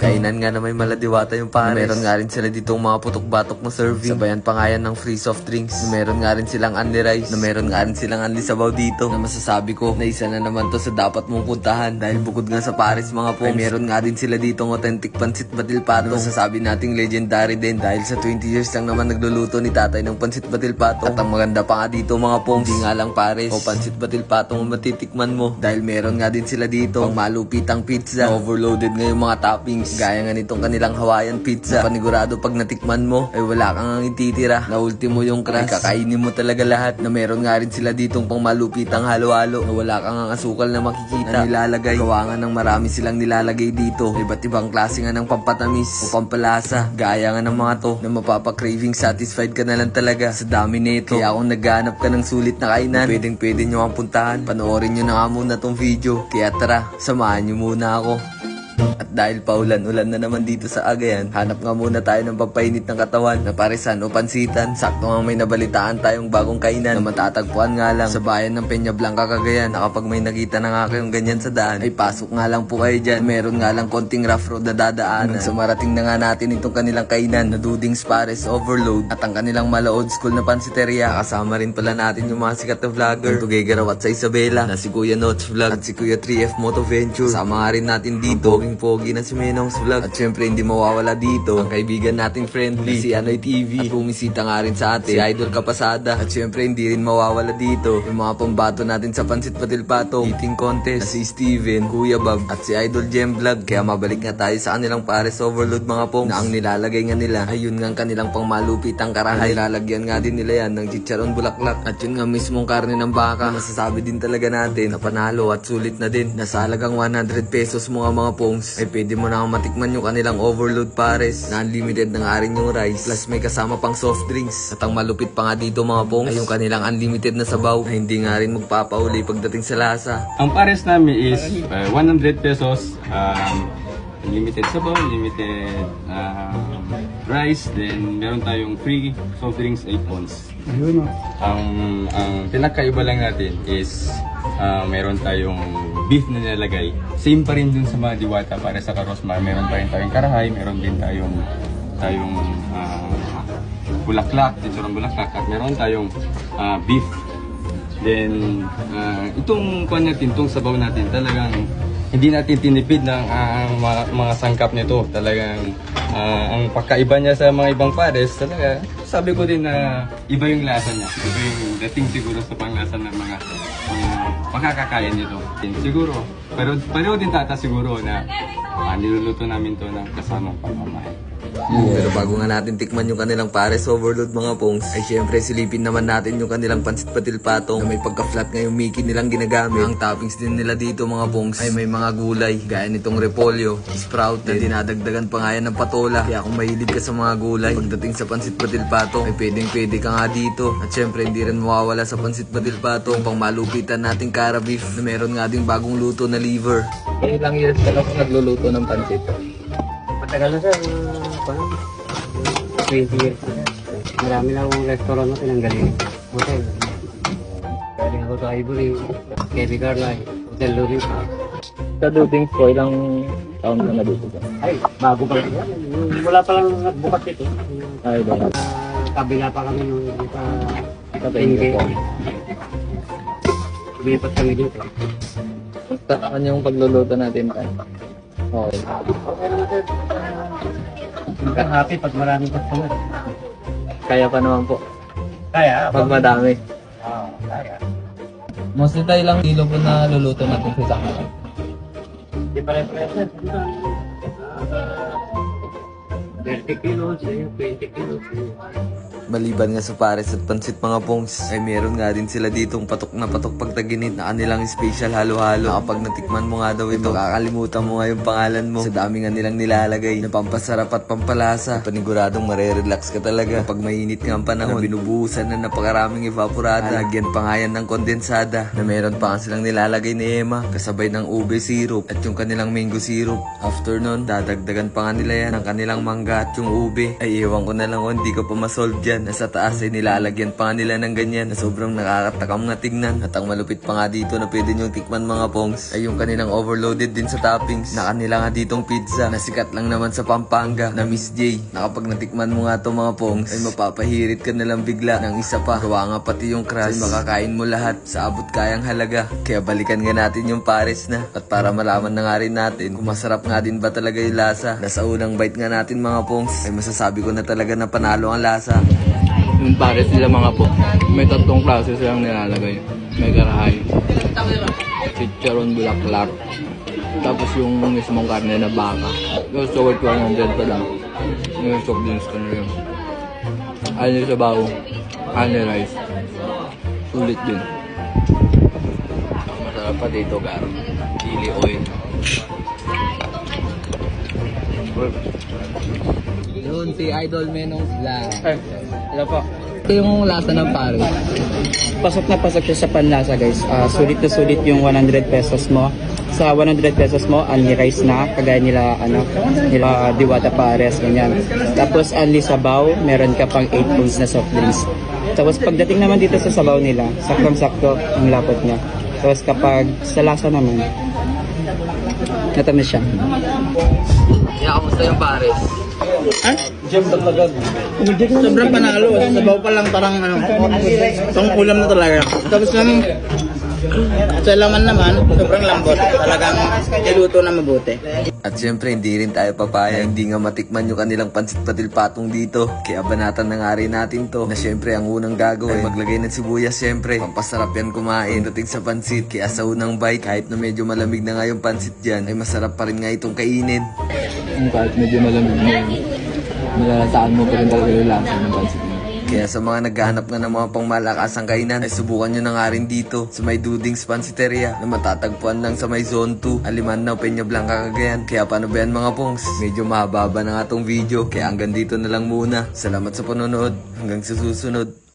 Kainan nga na may maladiwata yung pares. Meron nga rin sila ditong mga putok-batok na serving. Sabayan pa nga yan ng free soft drinks. Meron nga rin silang unli rice. Meron nga rin silang unli sabaw dito. Na masasabi ko na isa na naman to sa dapat mong puntahan. Dahil bukod nga sa pares mga pongs, ay meron nga din sila ditong authentic pansit batil patong. Masasabi nating legendary din dahil sa 20 years lang naman nagluluto ni tatay ng pansit batil patong. At ang maganda pa nga dito mga pongs, hindi nga lang pares o pansit batil patong ang matitikman mo. Dahil meron nga din sila dito ang malupitang pizza. Overloaded nga yung mga toppings. Gaya nga nitong kanilang Hawaiian pizza. Panigurado pag natikman mo ay wala kang ititira. Na ultimo yung crust. Ay kakainin mo talaga lahat. Na meron nga rin sila ditong pang malupitang halo-halo. Na wala kang ang asukal na makikita na nilalagay. Gawa nga ng marami silang nilalagay dito. Iba't ibang klase nga ng pampatamis o pampalasa. Gaya nga ng mga to na mapapakraving satisfied ka na lang talaga sa dami nito. Kaya kung naghahanap ka ng sulit na kainan, pwedeng nyo ang puntahan. Panoorin nyo na nga muna tong video. Kaya tara, samahan nyo muna ako. At dahil paulan-ulan na naman dito sa Agayan, hanap nga muna tayo ng pampainit ng katawan na paresan o pansitan. Sakto nga may nabalitaan tayong bagong kainan na matatagpuan nga lang sa bayan ng Peña Blanca, Cagayan. Na kapag may nakita na nga kayong ganyan sa daan, ay pasok nga lang po kayo dyan. Meron nga lang konting rough road na dadaanan. So marating na nga natin itong kanilang kainan na Duding's Pares Overload at ang kanilang mala old school na pansiteria. Kasama rin pala natin yung mga sikat na vlogger, Tugegaraw at sa Isabela, na si Kuya Notch Vlog at si Kuya 3F Moto Venture. Kasama nga rin natin dito pogi na si Menong's Vlog. At syempre hindi mawawala dito ang kaibigan nating friendly si Anoy TV. At bumisita nga rin sa atin si Idol Kapasada. At syempre hindi rin mawawala dito yung mga pambato natin sa Pansit Batil Patong eating contest na si Steven, Kuya Bob at si Idol Jem Vlog. Kaya mabalik nga tayo sa kanilang Pares Overload mga pongs, na ang nilalagay nga nila ay yun nga ang kanilang pang malupitang karahay. Nilalagyan nga din nila yan ng chicharon bulaklak at yun nga mismong karne ng baka. Masasabi din talaga natin na panalo at sulit na din. Nasa halagang 100 pesos mga pongs ay pwede mo na matikman yung kanilang overload pares na unlimited na nga rin yung rice plus may kasama pang soft drinks. At ang malupit pa nga dito mga pongs ay yung kanilang unlimited na sabaw na hindi nga rin magpapauli pagdating sa lasa. Ang pares namin is 100 pesos, unlimited sabaw, unlimited rice, then meron tayong free soft drinks 8 ounce. Ang pinakaiba lang natin is meron tayong beef na nilalagay. Same pa rin dun sa mga diwata para sa karosmar. Meron pa rin tayong karahay, meron din tayong bulaklak, chicharon bulaklak, at meron tayong beef. Then itong sabaw natin talagang hindi natin tinipid ng mga sangkap nito. Talagang ang pagkaiba niya sa mga ibang pares, talaga sabi ko din na iba yung lasa niya. Iba yung dating siguro sa panglasa ng mga makakakain nito. Siguro, pero din tata siguro na niluluto namin to ng kasamang pagmamahal. Pero bago nga natin tikman yung kanilang Pares Overload mga pongs, ay syempre silipin naman natin yung kanilang Pansit Batil Patong na may pagka-flat nga yung Mickey nilang ginagamit. Ang toppings din nila dito mga pongs ay may mga gulay gaya nitong repolyo, sprout na dinadagdagan pa nga yan ng patola. Kaya kung mahilig ka sa mga gulay pagdating sa Pansit Batil Patong ay pwede ka nga dito. At syempre hindi rin mawawala sa Pansit Batil Patong pang malupitan nating cara beef na meron nga ding bagong luto na liver. Ilang years ka na nagluluto ng pansit? Matagal na sir, 20 years na. Marami na akong restaurant na tinanggalin. Hotel. Galing ako sa Ivory, Kevin Carlay, Hotel Lurin. Sa Dudings po, ilang taon ka na dito? Ay, bago pa lang yan. Wala pa lang nagbukas ito. Ay, ba? Kabila pa kami nung Sa Bengue po. Lumipat kami dito. Saan yung pagluluto natin tayo? Okay. Happy pag maraming customer. Kaya pa naman po. Kaya? Pag madami. Kaya. Mostly tayo lang kilo po na luluto natin sa isang araw. Di pare-pares sir. 30 kilos, 20 kilos. Maliban nga sa pares at pansit mga pongs, ay meron nga din sila ditong patok na patok pagtaginit na kanilang special halo-halo. Na kapag natikman mo nga daw ito, kakalimutan mo nga yung pangalan mo sa dami nga nilang nilalagay na pampasarap at pampalasa. Paniguradong marerelax ka talaga kapag mainit nga ang panahon. Binubuhusan na napakaraming evaporada. Lagyan pa nga yan ng kondensada na meron pa nga silang nilalagay ni Emma kasabay ng ube syrup at yung kanilang mango syrup. After nun, dadagdagan pa nga nila yan ng kanilang mangga at yung ube. Ay ewan ko na lang kung hindi ka pa masolve dyan. dyan. Nasa taas ay nilalagyan pa nga nila ng ganyan na sobrang nakakatakam na tingnan. At ang malupit pa nga dito na pwede nyong tikman mga pongs ay yung kanilang overloaded din sa toppings na kanila nga ditong pizza na sikat lang naman sa Pampanga na Miss J. Na kapag natikman mo nga to mga pongs ay mapapahirit ka na lang bigla ng isa pa. Gawa nga pati yung crust ay makakain mo lahat sa abot kayang halaga. Kaya balikan nga natin yung pares na. At para malaman na nga rin natin kung masarap nga din ba talaga yung lasa. Nasa unang bite nga natin mga pongs ay masasabi ko na talaga na panalo ang lasa. Yung pares nila mga po, may tatlong klase silang nilalagay. May karahay, chicharon bulaklak, tapos yung mismong karne na baka. Yung sugot 100 pa lang. Yung soft drinks ka na rin. Ano sa baho, ano rice. Sulit din. Masarap pa dito, gar. Chili oil. Yun, si Idol Menong Vlog. Hello po. Ito yung lasa ng pares. Pasok na pasok siya sa panlasa guys. Sulit na sulit yung 100 pesos mo. Sa 100 pesos mo, only rice na. Kagaya nila, nila Diwata Pares, ganyan. Tapos only sabaw, meron ka pang 8 ounce na soft drinks. Tapos pagdating naman dito sa sabaw nila, saktong-sakto ang lapot niya. Tapos kapag sa lasa naman, natamis siya. Kaya kamusta yung pares? Sobrang panalo. Sabaw pa lang parang pang ulam na talaga. Tapos sa laman naman, sobrang lambot. Talagang niluto na mabuti. At syempre, hindi rin tayo papaya. Hindi nga matikman yung kanilang pansit patil patong dito. Kaya banatan na nga rin natin to. Na syempre, ang unang gagawin ay maglagay ng sibuyas syempre. Pampasarap yan kumain. Dating sa pansit. Kaya sa unang bite, kahit na medyo malamig na nga yung pansit dyan, ay masarap pa rin nga itong kainin. Kahit medyo malamig mo yun, malalasaan mo pa rin talaga yung lasa ng pansit mo. Kaya sa mga naghahanap nga ng mga pangmalakasang kainan, ay subukan nyo na nga rin dito sa may Duding's Pansiteria na matatagpuan lang sa may Zone 2, Alimannaw, Peña Blanca, Cagayan. Kaya paano ba yan mga pongs? Medyo mahaba na nga tong video, kaya hanggang dito na lang muna. Salamat sa panonood. Hanggang sa susunod.